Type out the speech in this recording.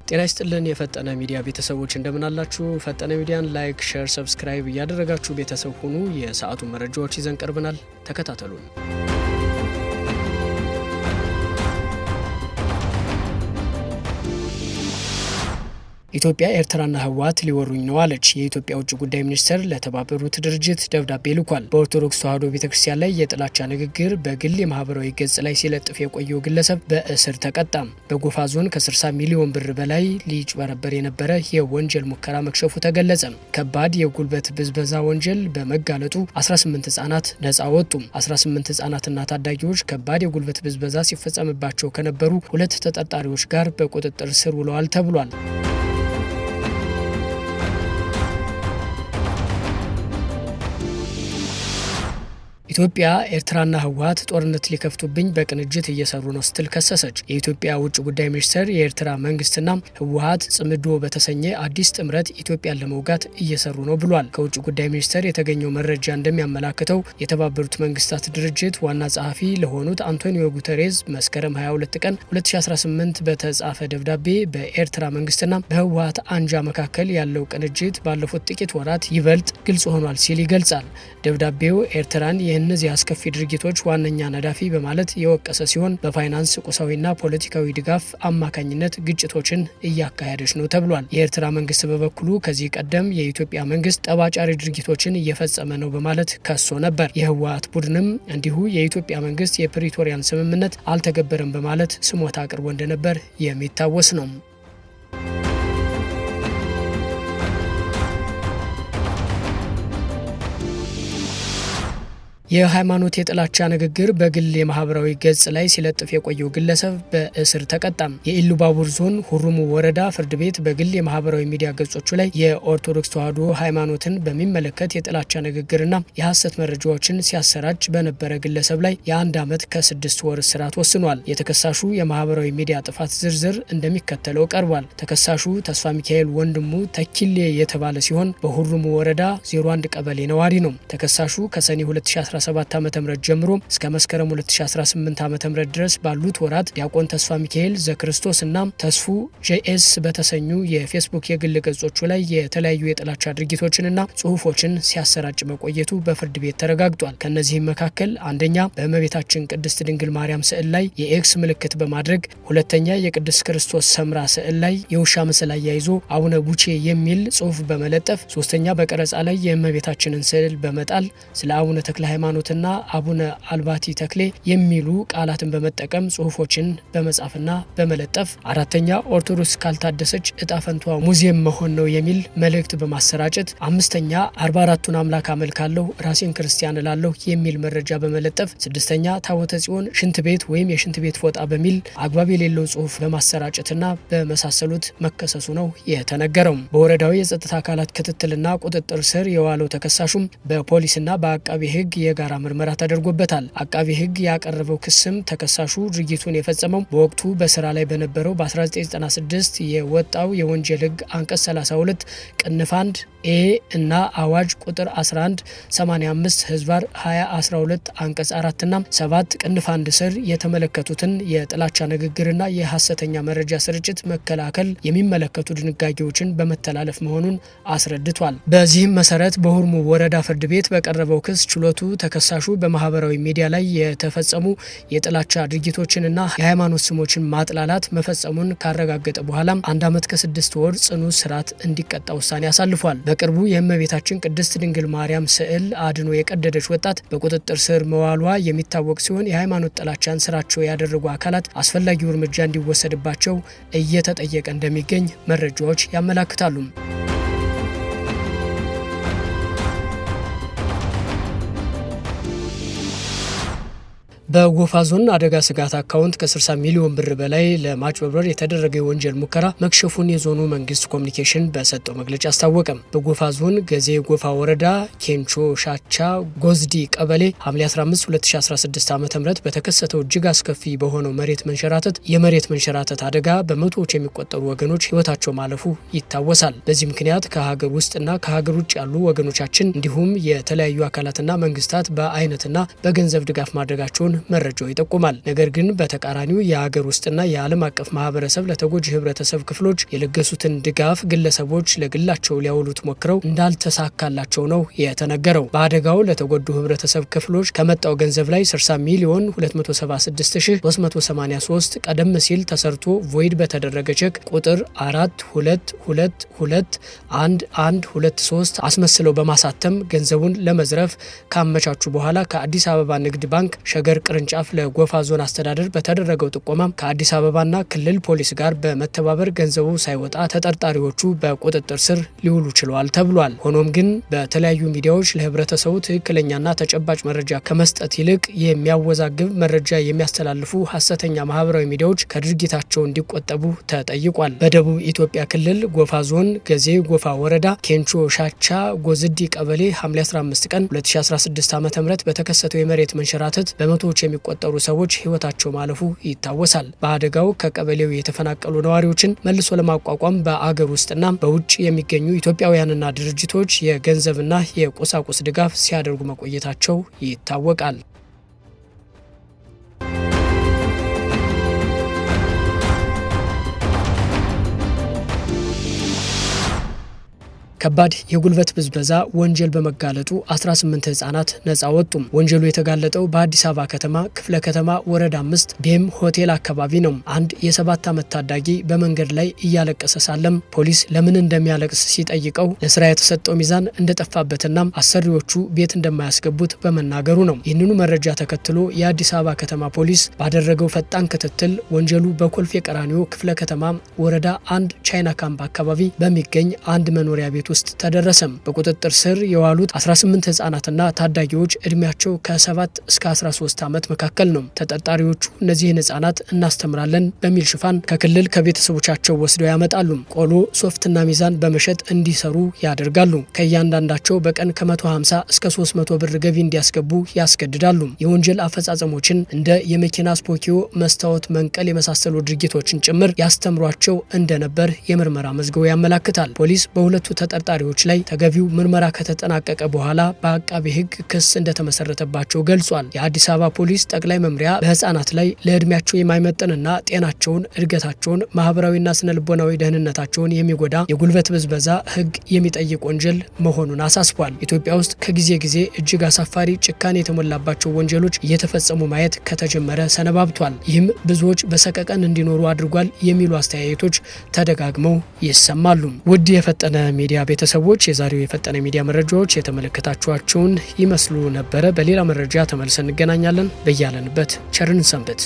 ጤና ይስጥልን የፈጠነ ሚዲያ ቤተሰቦች እንደምን አላችሁ? ፈጠነ ሚዲያን ላይክ፣ ሼር፣ ሰብስክራይብ እያደረጋችሁ ቤተሰብ ሁኑ። የሰዓቱ መረጃዎች ይዘን ቀርበናል። ተከታተሉን። ኢትዮጵያ ኤርትራና ህወሓት ሊወሩኝ ነው አለች። የኢትዮጵያ ውጭ ጉዳይ ሚኒስቴር ለተባበሩት ድርጅት ደብዳቤ ልኳል። በኦርቶዶክስ ተዋሕዶ ቤተክርስቲያን ላይ የጥላቻ ንግግር በግል የማህበራዊ ገጽ ላይ ሲለጥፍ የቆየው ግለሰብ በእስር ተቀጣ። በጎፋ ዞን ከ60 ሚሊዮን ብር በላይ ሊጭበረበር የነበረ የወንጀል ሙከራ መክሸፉ ተገለጸ። ከባድ የጉልበት ብዝበዛ ወንጀል በመጋለጡ 18 ህጻናት ነጻ ወጡ። 18 ህጻናትና ታዳጊዎች ከባድ የጉልበት ብዝበዛ ሲፈጸምባቸው ከነበሩ 2 ተጠርጣሪዎች ጋር በቁጥጥር ስር ውለዋል ተብሏል። ኢትዮጵያ ኤርትራና ህወሓት ጦርነት ሊከፍቱብኝ በቅንጅት እየሰሩ ነው ስትል ከሰሰች። የኢትዮጵያ ውጭ ጉዳይ ሚኒስቴር የኤርትራ መንግስትና ህወሓት ጽምዶ በተሰኘ አዲስ ጥምረት ኢትዮጵያን ለመውጋት እየሰሩ ነው ብሏል። ከውጭ ጉዳይ ሚኒስቴር የተገኘው መረጃ እንደሚያመላክተው የተባበሩት መንግስታት ድርጅት ዋና ጸሐፊ ለሆኑት አንቶኒዮ ጉተሬዝ መስከረም 22 ቀን 2018 በተጻፈ ደብዳቤ በኤርትራ መንግስትና በህወሓት አንጃ መካከል ያለው ቅንጅት ባለፉት ጥቂት ወራት ይበልጥ ግልጽ ሆኗል ሲል ይገልጻል። ደብዳቤው ኤርትራን እነዚህ አስከፊ ድርጊቶች ዋነኛ ነዳፊ በማለት የወቀሰ ሲሆን በፋይናንስ ቁሳዊና ፖለቲካዊ ድጋፍ አማካኝነት ግጭቶችን እያካሄደች ነው ተብሏል። የኤርትራ መንግስት በበኩሉ ከዚህ ቀደም የኢትዮጵያ መንግስት ጠባጫሪ ድርጊቶችን እየፈጸመ ነው በማለት ከሶ ነበር። የህወሓት ቡድንም እንዲሁ የኢትዮጵያ መንግስት የፕሪቶሪያን ስምምነት አልተገበረም በማለት ስሞታ አቅርቦ እንደነበር የሚታወስ ነው። የሃይማኖት የጥላቻ ንግግር በግል የማህበራዊ ገጽ ላይ ሲለጥፍ የቆየው ግለሰብ በእስር ተቀጣም። የኢሉባቡር ዞን ሁሩሙ ወረዳ ፍርድ ቤት በግል የማህበራዊ ሚዲያ ገጾቹ ላይ የኦርቶዶክስ ተዋሕዶ ሃይማኖትን በሚመለከት የጥላቻ ንግግርና የሐሰት መረጃዎችን ሲያሰራጭ በነበረ ግለሰብ ላይ የ1 ዓመት ከ6 ወር እስራት ወስኗል። የተከሳሹ የማህበራዊ ሚዲያ ጥፋት ዝርዝር እንደሚከተለው ቀርቧል። ተከሳሹ ተስፋ ሚካኤል ወንድሙ ተኪሌ የተባለ ሲሆን በሁሩሙ ወረዳ 01 ቀበሌ ነዋሪ ነው። ተከሳሹ ከሰኔ 2017 ዓ.ም ጀምሮ እስከ መስከረም 2018 ዓ.ም ድረስ ባሉት ወራት ዲያቆን ተስፋ ሚካኤል ዘክርስቶስ እና ተስፉ ጄኤስ በተሰኙ የፌስቡክ የግል ገጾቹ ላይ የተለያዩ የጥላቻ ድርጊቶችንና ጽሁፎችን ሲያሰራጭ መቆየቱ በፍርድ ቤት ተረጋግጧል። ከነዚህም መካከል አንደኛ በእመቤታችን ቅድስት ድንግል ማርያም ስዕል ላይ የኤክስ ምልክት በማድረግ፣ ሁለተኛ የቅድስት ክርስቶስ ሰምራ ስዕል ላይ የውሻ ምስል አያይዞ አቡነ ቡቼ የሚል ጽሁፍ በመለጠፍ፣ ሶስተኛ በቀረጻ ላይ የእመቤታችንን ስዕል በመጣል ስለ አቡነ ተክለ ሃይማኖትና አቡነ አልባቲ ተክሌ የሚሉ ቃላትን በመጠቀም ጽሁፎችን በመጻፍና በመለጠፍ፣ አራተኛ ኦርቶዶክስ ካልታደሰች እጣፈንቷ ሙዚየም መሆን ነው የሚል መልእክት በማሰራጨት፣ አምስተኛ 44ቱን አምላክ አመልካለሁ ራሴን ክርስቲያን እላለሁ የሚል መረጃ በመለጠፍ፣ ስድስተኛ ታቦተ ጽዮን ሽንት ቤት ወይም የሽንት ቤት ፎጣ በሚል አግባብ የሌለው ጽሁፍ በማሰራጨትና በመሳሰሉት መከሰሱ ነው የተነገረው። በወረዳው የጸጥታ አካላት ክትትልና ቁጥጥር ስር የዋለው ተከሳሹም በፖሊስና በአቃቢ ህግ የጋራ ምርመራ ተደርጎበታል። አቃቢ ህግ ያቀረበው ክስም ተከሳሹ ድርጊቱን የፈጸመው በወቅቱ በስራ ላይ በነበረው በ1996 የወጣው የወንጀል ህግ አንቀጽ 32 ቅንፍ 1 ኤ እና አዋጅ ቁጥር 1185 ህዝባር 2012 አንቀጽ 4 እና 7 ቅንፍ 1 ስር የተመለከቱትን የጥላቻ ንግግርና የሐሰተኛ መረጃ ስርጭት መከላከል የሚመለከቱ ድንጋጌዎችን በመተላለፍ መሆኑን አስረድቷል። በዚህም መሰረት በሁሩሙ ወረዳ ፍርድ ቤት በቀረበው ክስ ችሎቱ ተከሳሹ በማህበራዊ ሚዲያ ላይ የተፈጸሙ የጥላቻ ድርጊቶችንና የሃይማኖት ስሞችን ማጥላላት መፈጸሙን ካረጋገጠ በኋላ 1 ዓመት ከ6 ወር ጽኑ እስራት እንዲቀጣ ውሳኔ አሳልፏል። በቅርቡ የእመቤታችን ቅድስት ድንግል ማርያም ስዕል አድኖ የቀደደች ወጣት በቁጥጥር ስር መዋሏ የሚታወቅ ሲሆን የሃይማኖት ጥላቻን ስራቸው ያደረጉ አካላት አስፈላጊው እርምጃ እንዲወሰድባቸው እየተጠየቀ እንደሚገኝ መረጃዎች ያመላክታሉ። በጎፋ ዞን አደጋ ስጋት አካውንት ከ60 ሚሊዮን ብር በላይ ለማጭበርበር የተደረገ የወንጀል ሙከራ መክሸፉን የዞኑ መንግስት ኮሚኒኬሽን በሰጠው መግለጫ አስታወቀም። በጎፋ ዞን ገዜ ጎፋ ወረዳ ኬንቾ ሻቻ ጎዝዲ ቀበሌ ሐምሌ 15 2016 ዓ.ም በተከሰተው እጅግ አስከፊ በሆነው የመሬት መንሸራተት አደጋ በመቶዎች የሚቆጠሩ ወገኖች ህይወታቸው ማለፉ ይታወሳል። በዚህ ምክንያት ከሀገር ውስጥና ከሀገር ውጭ ያሉ ወገኖቻችን እንዲሁም የተለያዩ አካላትና መንግስታት በአይነትና በገንዘብ ድጋፍ ማድረጋቸውን መረጃው ይጠቁማል። ነገር ግን በተቃራኒው የሀገር ውስጥና የዓለም አቀፍ ማህበረሰብ ለተጎጂ ህብረተሰብ ክፍሎች የለገሱትን ድጋፍ ግለሰቦች ለግላቸው ሊያውሉት ሞክረው እንዳልተሳካላቸው ነው የተነገረው። በአደጋው ለተጎዱ ህብረተሰብ ክፍሎች ከመጣው ገንዘብ ላይ 60,276,383 ቀደም ሲል ተሰርቶ ቮይድ በተደረገ ቼክ ቁጥር 42221123 አስመስለው በማሳተም ገንዘቡን ለመዝረፍ ካመቻቹ በኋላ ከአዲስ አበባ ንግድ ባንክ ሸገር ቅርንጫፍ ለጎፋ ዞን አስተዳደር በተደረገው ጥቆማ ከአዲስ አበባና ክልል ፖሊስ ጋር በመተባበር ገንዘቡ ሳይወጣ ተጠርጣሪዎቹ በቁጥጥር ስር ሊውሉ ችለዋል ተብሏል። ሆኖም ግን በተለያዩ ሚዲያዎች ለህብረተሰቡ ትክክለኛና ተጨባጭ መረጃ ከመስጠት ይልቅ የሚያወዛግብ መረጃ የሚያስተላልፉ ሀሰተኛ ማህበራዊ ሚዲያዎች ከድርጊታቸው እንዲቆጠቡ ተጠይቋል። በደቡብ ኢትዮጵያ ክልል ጎፋ ዞን ገዜ ጎፋ ወረዳ ኬንቾ ሻቻ ጎዝዲ ቀበሌ ሐምሌ 15 ቀን 2016 ዓ.ም በተከሰተው የመሬት መንሸራተት በመቶዎች የሚቆጠሩ ሰዎች ህይወታቸው ማለፉ ይታወሳል። በአደጋው ከቀበሌው የተፈናቀሉ ነዋሪዎችን መልሶ ለማቋቋም በአገር ውስጥና በውጭ የሚገኙ ኢትዮጵያውያንና ድርጅቶች የገንዘብና የቁሳቁስ ድጋፍ ሲያደርጉ መቆየታቸው ይታወቃል። ከባድ የጉልበት ብዝበዛ ወንጀል በመጋለጡ 18 ህጻናት ነጻ ወጡ። ወንጀሉ የተጋለጠው በአዲስ አበባ ከተማ ክፍለ ከተማ ወረዳ 5 ቤም ሆቴል አካባቢ ነው። አንድ የ7 ዓመት ታዳጊ በመንገድ ላይ እያለቀሰ ሳለም ፖሊስ ለምን እንደሚያለቅስ ሲጠይቀው ለስራ የተሰጠው ሚዛን እንደጠፋበትና አሰሪዎቹ ቤት እንደማያስገቡት በመናገሩ ነው። ይህንኑ መረጃ ተከትሎ የአዲስ አበባ ከተማ ፖሊስ ባደረገው ፈጣን ክትትል ወንጀሉ በኮልፌ ቀራኒዮ ክፍለ ከተማ ወረዳ 1 ቻይና ካምፕ አካባቢ በሚገኝ አንድ መኖሪያ ቤት ውስጥ ተደረሰም። በቁጥጥር ስር የዋሉት 18 ህጻናትና ታዳጊዎች እድሜያቸው ከ7 እስከ 13 ዓመት መካከል ነው። ተጠርጣሪዎቹ እነዚህን ህጻናት እናስተምራለን በሚል ሽፋን ከክልል ከቤተሰቦቻቸው ወስደው ያመጣሉ። ቆሎ፣ ሶፍትና ሚዛን በመሸጥ እንዲሰሩ ያደርጋሉ። ከእያንዳንዳቸው በቀን ከ150 እስከ 300 ብር ገቢ እንዲያስገቡ ያስገድዳሉ። የወንጀል አፈጻጸሞችን እንደ የመኪና ስፖኪዮ፣ መስታወት መንቀል የመሳሰሉ ድርጊቶችን ጭምር ያስተምሯቸው እንደነበር የምርመራ መዝገቡ ያመላክታል። ፖሊስ በሁለቱ ተጠርጣሪዎች ላይ ተገቢው ምርመራ ከተጠናቀቀ በኋላ በአቃቤ ህግ ክስ እንደተመሰረተባቸው ገልጿል። የአዲስ አበባ ፖሊስ ጠቅላይ መምሪያ በህጻናት ላይ ለእድሜያቸው የማይመጥንና ጤናቸውን፣ እድገታቸውን፣ ማህበራዊና ስነልቦናዊ ደህንነታቸውን የሚጎዳ የጉልበት ብዝበዛ ህግ የሚጠይቅ ወንጀል መሆኑን አሳስቧል። ኢትዮጵያ ውስጥ ከጊዜ ጊዜ እጅግ አሳፋሪ ጭካኔ የተሞላባቸው ወንጀሎች እየተፈጸሙ ማየት ከተጀመረ ሰነባብቷል። ይህም ብዙዎች በሰቀቀን እንዲኖሩ አድርጓል የሚሉ አስተያየቶች ተደጋግመው ይሰማሉ። ውድ የፈጠነ ሚዲያ ቤተሰቦች የዛሬው የፈጠነ ሚዲያ መረጃዎች የተመለከታችኋቸውን ይመስሉ ነበረ። በሌላ መረጃ ተመልሰን እንገናኛለን። በያለንበት ቸርን ሰንብት።